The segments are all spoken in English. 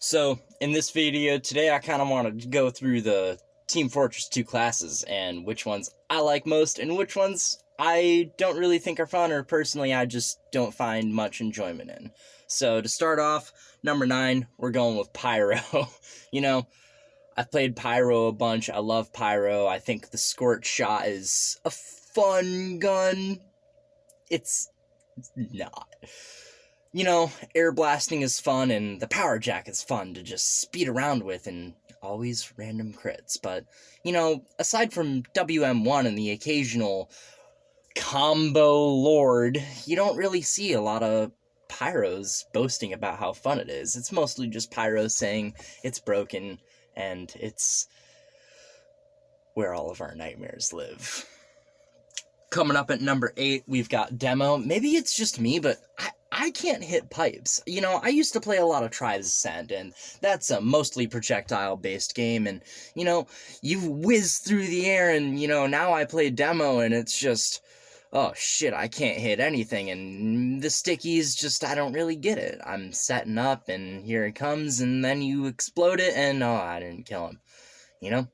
So, in this video today, I kind of wanted to go through the Team Fortress 2 classes and which ones I like most and which ones I don't really think are fun or personally I just don't find much enjoyment in. So, to start off, number 9, we're going with Pyro. You know, I've played Pyro a bunch. I love Pyro. I think the Scorch Shot is a fun gun. It's not. You know, air blasting is fun, and the power jack is fun to just speed around with, and always random crits. But, you know, aside from WM1 and the occasional combo lord, you don't really see a lot of Pyros boasting about how fun it is. It's mostly just Pyro saying it's broken, and it's where all of our nightmares live. Coming up at number 8, we've got Demo. Maybe it's just me, but I can't hit pipes. You know, I used to play a lot of Tribes Ascent, and that's a mostly projectile-based game, and, you know, you whiz through the air, and, you know, now I play Demo, and it's just, oh, shit, I can't hit anything, and the stickies just, I don't really get it. I'm setting up, and here it comes, and then you explode it, and, oh, I didn't kill him. You know?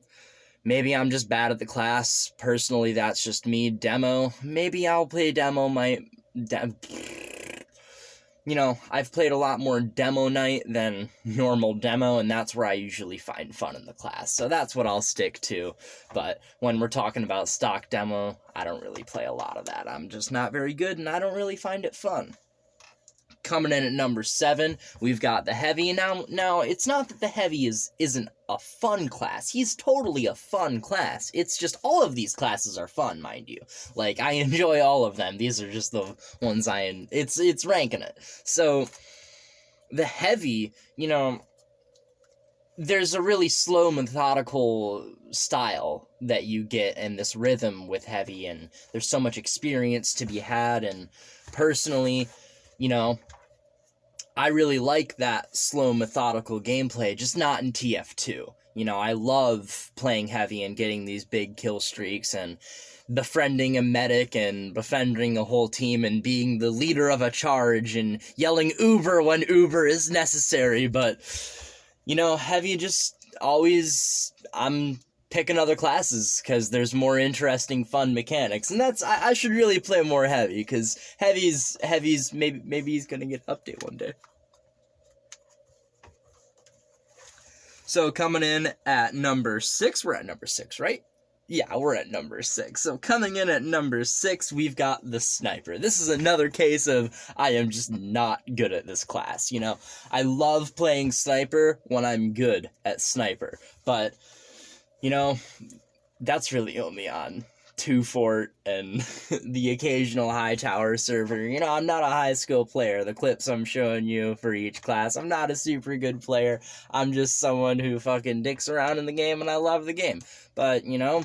Maybe I'm just bad at the class. Personally, that's just me. Demo. Maybe I'll play Demo you know, I've played a lot more Demo Night than normal Demo, and that's where I usually find fun in the class. So that's what I'll stick to. But when we're talking about stock Demo, I don't really play a lot of that. I'm just not very good, and I don't really find it fun. Coming in at number 7, we've got the Heavy. Now it's not that the Heavy isn't a fun class. He's totally a fun class. It's just all of these classes are fun, mind you. Like, I enjoy all of them. These are just the ones it's ranking it. So, the Heavy, you know, there's a really slow, methodical style that you get in this rhythm with Heavy, and there's so much experience to be had, and personally, you know, I really like that slow, methodical gameplay, just not in TF2. You know, I love playing Heavy and getting these big kill streaks and befriending a medic and befriending a whole team and being the leader of a charge and yelling Uber when Uber is necessary. But, you know, Heavy just always, I'm picking other classes because there's more interesting, fun mechanics, and that's I should really play more Heavy because Heavy's maybe he's gonna get an update one day. So coming in at number 6, we're at number 6, right? Yeah, we're at number 6. So coming in at number 6, we've got the Sniper. This is another case of I am just not good at this class. You know, I love playing Sniper when I'm good at Sniper, but you know, that's really only on 2 Fort and the occasional high tower server. You know, I'm not a high skill player. The clips I'm showing you for each class, I'm not a super good player. I'm just someone who fucking dicks around in the game and I love the game. But, you know,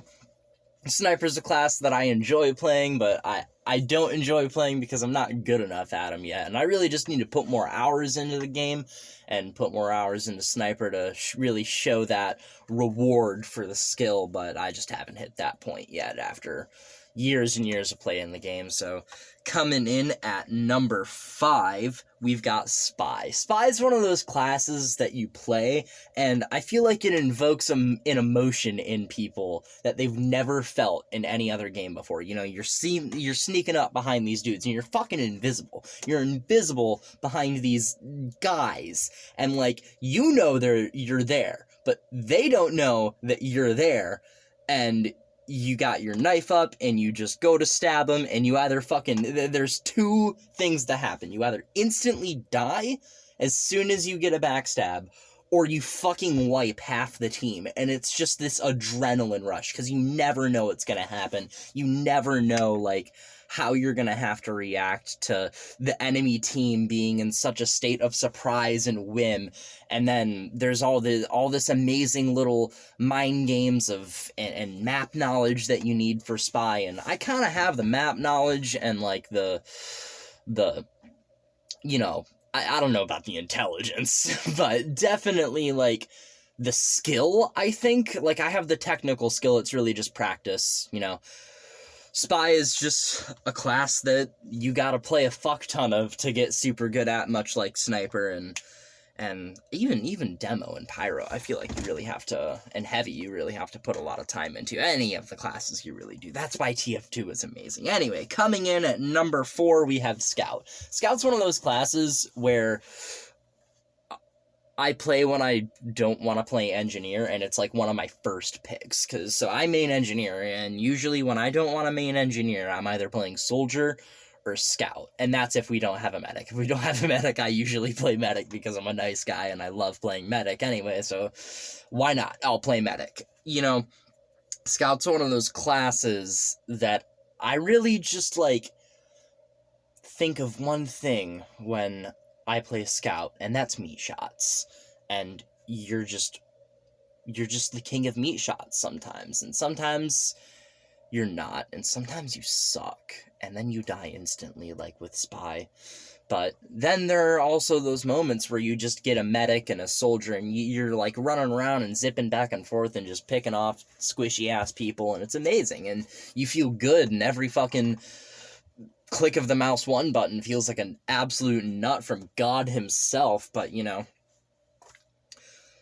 Sniper's a class that I enjoy playing, but I don't enjoy playing because I'm not good enough at them yet. And I really just need to put more hours into the game and put more hours into Sniper to really show that reward for the skill, but I just haven't hit that point yet after years and years of playing the game. So coming in at number 5, we've got Spy. Spy is one of those classes that you play, and I feel like it invokes an emotion in people that they've never felt in any other game before. You know, you're sneaking up behind these dudes, and you're fucking invisible. You're invisible behind these guys, and, like, you know you're there, but they don't know that you're there, and you got your knife up, and you just go to stab them, and you either there's 2 things that happen. You either instantly die as soon as you get a backstab, or you fucking wipe half the team, and it's just this adrenaline rush, because you never know what's gonna happen. You never know, like, how you're gonna have to react to the enemy team being in such a state of surprise and whim, and then there's all this amazing little mind games and map knowledge that you need for Spy, and I kind of have the map knowledge and, like, the you know, I don't know about the intelligence, but definitely, like, the skill, I think. Like, I have the technical skill, it's really just practice, you know. Spy is just a class that you gotta play a fuck ton of to get super good at, much like Sniper, and And even Demo and Pyro, I feel like you really have to, and Heavy, you really have to put a lot of time into. Any of the classes you really do. That's why TF2 is amazing. Anyway, coming in at number 4, we have Scout. Scout's one of those classes where I play when I don't want to play Engineer, and it's like one of my first picks. So I main Engineer, and usually when I don't want to main Engineer, I'm either playing Soldier or Scout, and that's if we don't have a medic. If we don't have a medic, I usually play medic because I'm a nice guy and I love playing medic anyway, so why not? I'll play medic. You know, Scout's one of those classes that I really just, like, think of one thing when I play Scout, and that's meat shots. And you're just the king of meat shots sometimes, and sometimes you're not, and sometimes you suck, and then you die instantly, like with Spy. But then there are also those moments where you just get a medic and a soldier, and you're like running around and zipping back and forth and just picking off squishy-ass people, and it's amazing, and you feel good, and every fucking click of the mouse 1 button feels like an absolute nut from God himself. But, you know,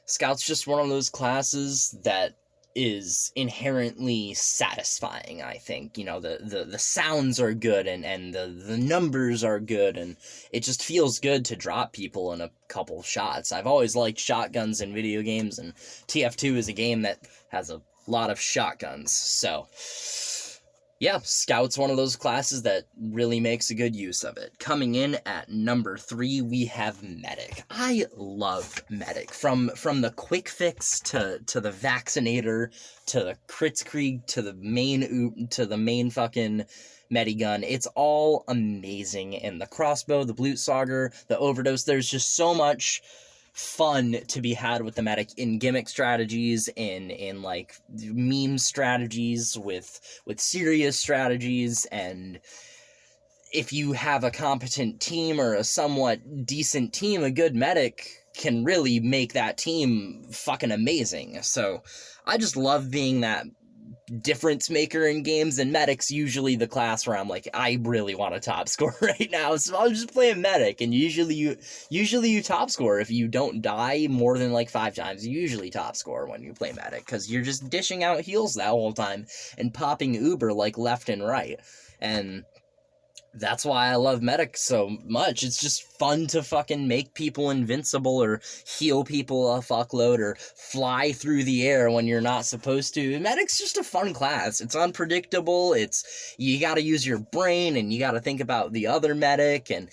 Scout's just one of those classes that is inherently satisfying, I think. You know, the sounds are good, and the numbers are good, and it just feels good to drop people in a couple shots. I've always liked shotguns in video games, and TF2 is a game that has a lot of shotguns, so yeah, Scout's one of those classes that really makes a good use of it. Coming in at number 3, we have Medic. I love Medic. From the quick fix to the vaccinator to the Kritzkrieg to the main fucking Medigun. It's all amazing. And the crossbow, the Blutsauger, the overdose, there's just so much fun to be had with the medic in gimmick strategies, in like meme strategies, with serious strategies, and if you have a competent team or a somewhat decent team, a good medic can really make that team fucking amazing. So I just love being that difference maker in games, and Medic's usually the class where I'm like, I really want to top score right now, so I'll just play a medic, and usually you top score. If you don't die more than like 5 times, you usually top score when you play medic, because you're just dishing out heals that whole time and popping uber like left and right, and that's why I love Medic so much. It's just fun to fucking make people invincible, or heal people a fuckload, or fly through the air when you're not supposed to. Medic's just a fun class. It's unpredictable. You gotta use your brain, and you gotta think about the other medic, and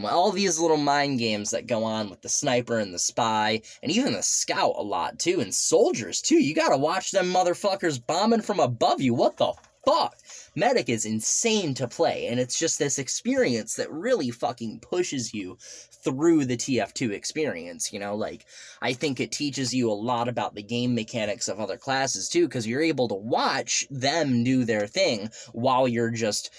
all these little mind games that go on with the sniper and the spy, and even the scout a lot too, and soldiers too. You gotta watch them motherfuckers bombing from above you. What the fuck? Medic is insane to play, and it's just this experience that really fucking pushes you through the TF2 experience, you know? Like, I think it teaches you a lot about the game mechanics of other classes, too, because you're able to watch them do their thing while you're just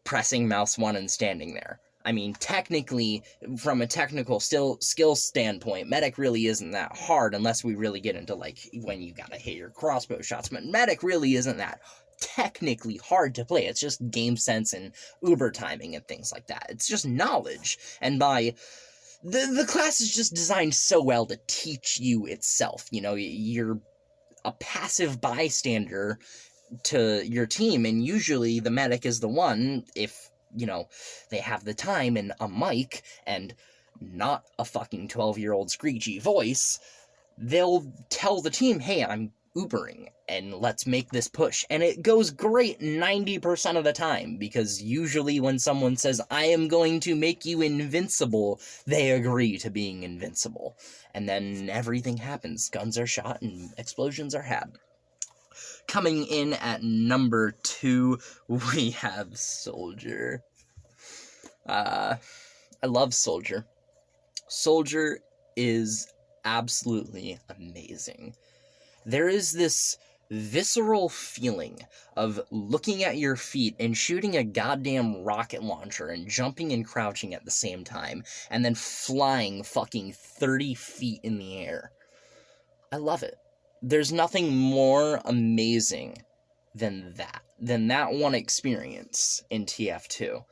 pressing mouse 1 and standing there. I mean, technically, from a technical skill standpoint, Medic really isn't that hard, unless we really get into, like, when you gotta hit your crossbow shots, but Medic really isn't that technically hard to play. It's just game sense and uber timing and things like that. It's just knowledge, and the class is just designed so well to teach you itself. You know, you're a passive bystander to your team, and usually the medic is the one, if, you know, they have the time and a mic and not a fucking 12-year-old screechy voice, they'll tell the team, hey, I'm Ubering, and let's make this push. And it goes great 90% of the time, because usually when someone says, I am going to make you invincible, they agree to being invincible. And then everything happens. Guns are shot and explosions are had. Coming in at number 2, we have Soldier. I love Soldier. Soldier is absolutely amazing. There is this visceral feeling of looking at your feet and shooting a goddamn rocket launcher and jumping and crouching at the same time, and then flying fucking 30 feet in the air. I love it. There's nothing more amazing than that one experience in TF2.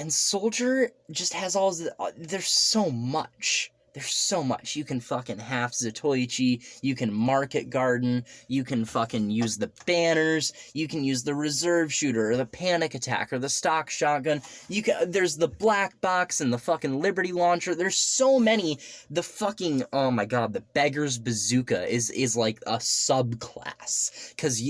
And Soldier just has all the, there's so much. There's so much. You can fucking half Zatoichi, you can market garden, you can fucking use the banners, you can use the reserve shooter, or the panic attack, or the stock shotgun, there's the black box and the fucking Liberty launcher, there's so many. The fucking, oh my god, the beggar's bazooka is like a subclass, because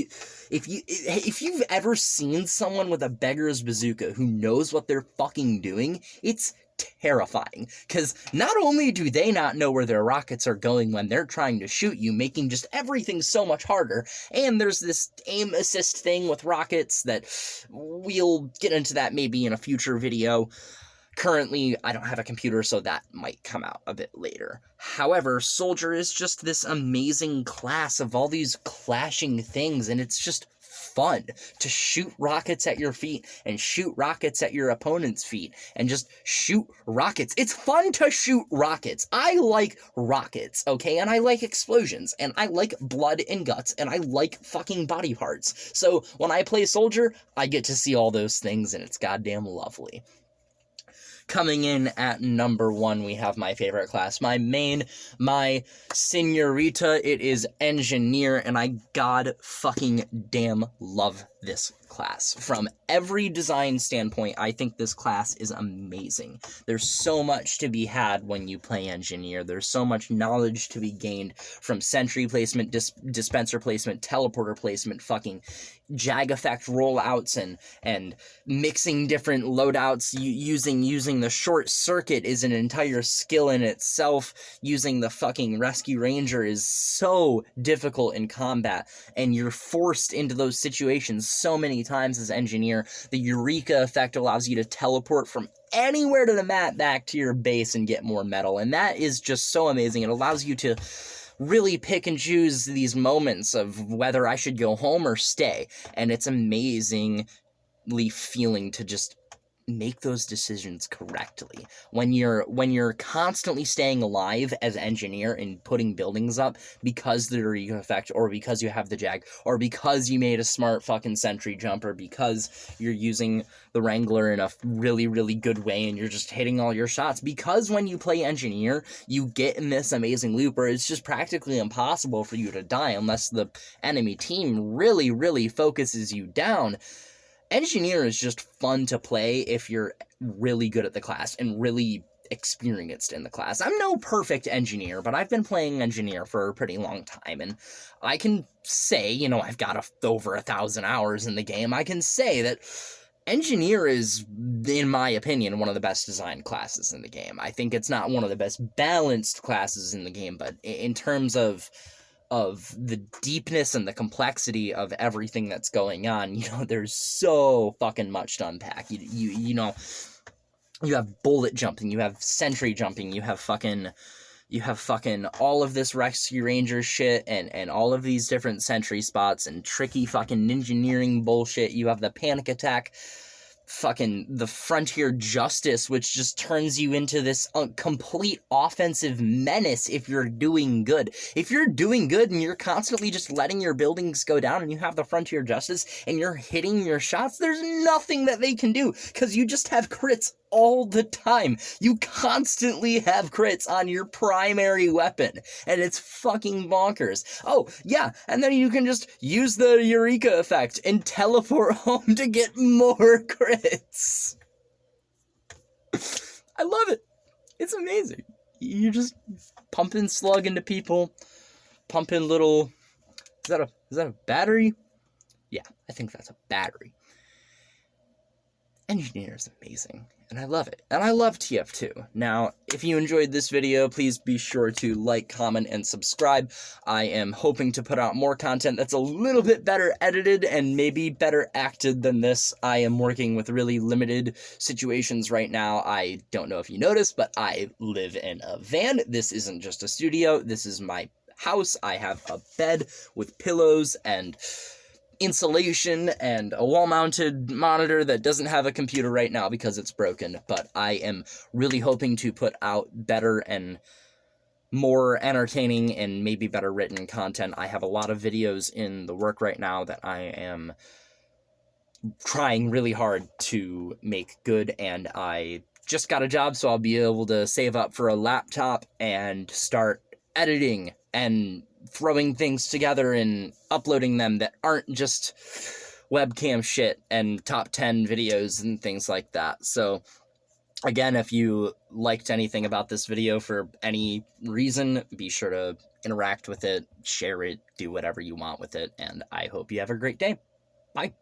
if you've ever seen someone with a beggar's bazooka who knows what they're fucking doing, it's terrifying, because not only do they not know where their rockets are going when they're trying to shoot you, making just everything so much harder, and there's this aim assist thing with rockets that we'll get into that maybe in a future video. Currently, I don't have a computer, so that might come out a bit later. However, Soldier is just this amazing class of all these clashing things, and it's just fun to shoot rockets at your feet and shoot rockets at your opponent's feet and just shoot rockets. It's fun to shoot rockets. I like rockets, okay? And I like explosions, and I like blood and guts, and I like fucking body parts. So when I play Soldier, I get to see all those things, and it's goddamn lovely. Coming in at number 1, we have my favorite class, my main, my señorita. It is Engineer, and I god fucking damn love this class. From every design standpoint, I think this class is amazing. There's so much to be had when you play Engineer. There's so much knowledge to be gained from sentry placement, dispenser placement, teleporter placement, fucking jag effect rollouts, and mixing different loadouts. Using the short circuit is an entire skill in itself. Using the fucking rescue ranger is so difficult in combat, and you're forced into those situations so many times as Engineer. The Eureka effect allows you to teleport from anywhere to the map back to your base and get more metal, and that is just so amazing. It allows you to really pick and choose these moments of whether I should go home or stay, and it's amazingly feeling to just make those decisions correctly. When you're constantly staying alive as Engineer and putting buildings up because of the Eureka effect, or because you have the jag, or because you made a smart fucking sentry jump, or because you're using the Wrangler in a really, really good way and you're just hitting all your shots. Because when you play Engineer, you get in this amazing loop where it's just practically impossible for you to die unless the enemy team really, really focuses you down. Engineer is just fun to play if you're really good at the class and really experienced in the class. I'm no perfect Engineer, but I've been playing Engineer for a pretty long time, and I can say, you know, I've got over 1,000 hours in the game. I can say that Engineer is, in my opinion, one of the best designed classes in the game. I think it's not one of the best balanced classes in the game, but in terms of the deepness and the complexity of everything that's going on, you know, there's so fucking much to unpack. You know, you have bullet jumping, you have sentry jumping, you have fucking all of this rescue ranger shit, and all of these different sentry spots and tricky fucking engineering bullshit. You have the panic attack, fucking the frontier justice, which just turns you into this complete offensive menace if you're doing good. If you're doing good and you're constantly just letting your buildings go down, and you have the frontier justice and you're hitting your shots, there's nothing that they can do, because you just have crits all the time. You constantly have crits on your primary weapon, and it's fucking bonkers. Oh, yeah, and then you can just use the Eureka effect and teleport home to get more crits. I love it. It's amazing. You're just pumping slug into people, pumping little... Is that a battery? Yeah, I think that's a battery. Engineer is amazing, and I love it. And I love Tf2. Now, if you enjoyed this video, please be sure to like, comment, and subscribe. I am hoping to put out more content that's a little bit better edited and maybe better acted than this. I am working with really limited situations right now. I don't know if you noticed, but I live in a van. This isn't just a studio. This is my house. I have a bed with pillows and insulation and a wall-mounted monitor that doesn't have a computer right now because it's broken, but I am really hoping to put out better and more entertaining and maybe better written content. I have a lot of videos in the work right now that I am trying really hard to make good, and I just got a job, so I'll be able to save up for a laptop and start editing and throwing things together and uploading them that aren't just webcam shit and top 10 videos and things like that. So again, if you liked anything about this video for any reason, be sure to interact with it, share it, do whatever you want with it, and I hope you have a great day. Bye.